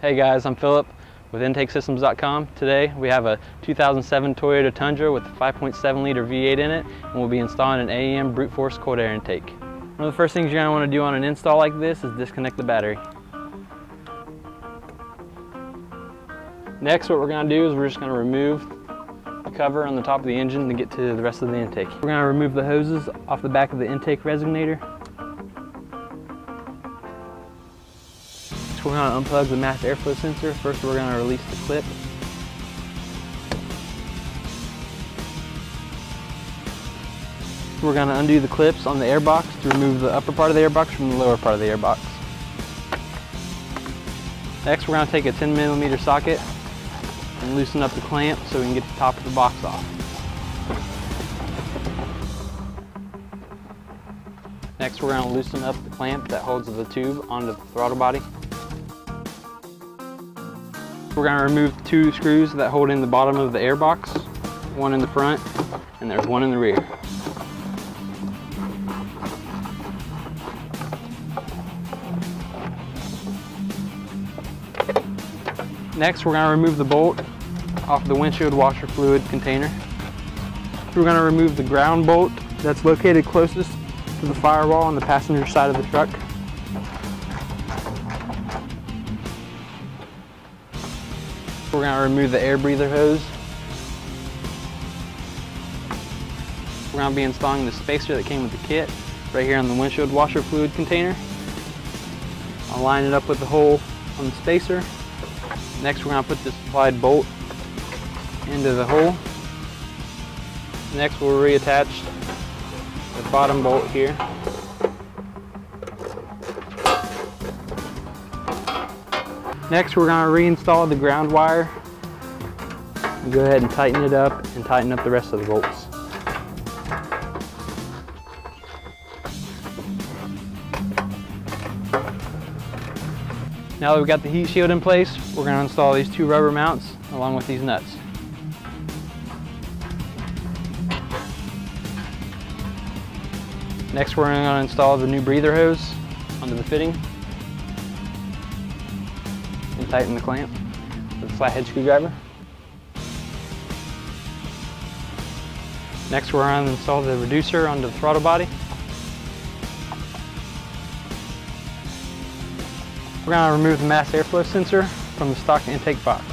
Hey guys, I'm Phillip with IntakeSystems.com. Today we have a 2007 Toyota Tundra with a 5.7 liter V8 in it, and we'll be installing an AEM brute force cold air intake. One of the first things you're going to want to do on an install like this is disconnect the battery. Next, what we're going to do is we're just going to remove the cover on the top of the engine to get to the rest of the intake. We're going to remove the hoses off the back of the intake resonator. We're going to unplug the mass airflow sensor. First, we're going to release the clip. We're going to undo the clips on the airbox to remove the upper part of the airbox from the lower part of the airbox. Next, we're going to take a 10mm socket and loosen up the clamp so we can get the top of the box off. Next, we're going to loosen up the clamp that holds the tube onto the throttle body. We're going to remove two screws that hold in the bottom of the airbox, one in the front and there's one in the rear. Next, we're going to remove the bolt off the windshield washer fluid container. We're going to remove the ground bolt that's located closest to the firewall on the passenger side of the truck. We're going to remove the air breather hose. We're going to be installing the spacer that came with the kit right here on the windshield washer fluid container. I'll line it up with the hole on the spacer. Next, we're going to put the supplied bolt into the hole. Next, we'll reattach the bottom bolt here. Next, we're going to reinstall the ground wire. Go ahead and tighten it up and tighten up the rest of the bolts. Now that we've got the heat shield in place, we're going to install these two rubber mounts along with these nuts. Next, we're going to install the new breather hose onto the fitting and tighten the clamp with a flathead screwdriver. Next, we're going to install the reducer onto the throttle body. We're going to remove the mass airflow sensor from the stock intake box.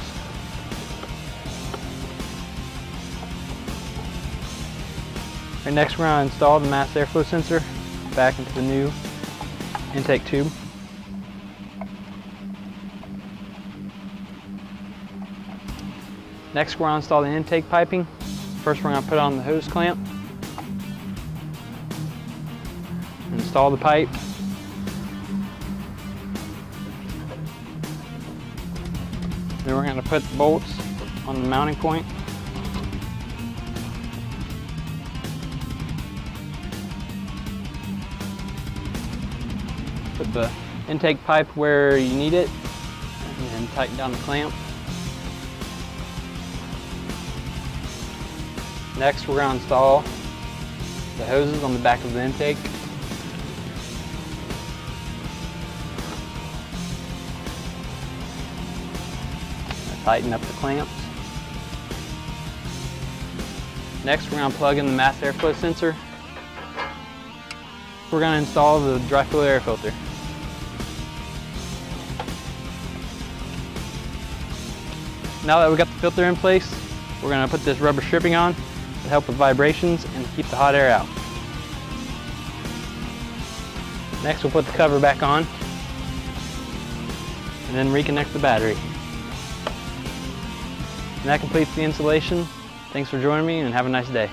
Right, next, we're going to install the mass airflow sensor back into the new intake tube. Next, we're going to install the intake piping. First, we're going to put on the hose clamp, install the pipe, then we're going to put the bolts on the mounting point. Put the intake pipe where you need it, and then tighten down the clamp. Next, we're going to install the hoses on the back of the intake. Tighten up the clamps. Next, we're going to plug in the mass airflow sensor. We're going to install the dry fill air filter. Now that we've got the filter in place, we're going to put this rubber stripping on to help with vibrations and keep the hot air out. Next, we'll put the cover back on and then reconnect the battery. And that completes the installation. Thanks for joining me and have a nice day.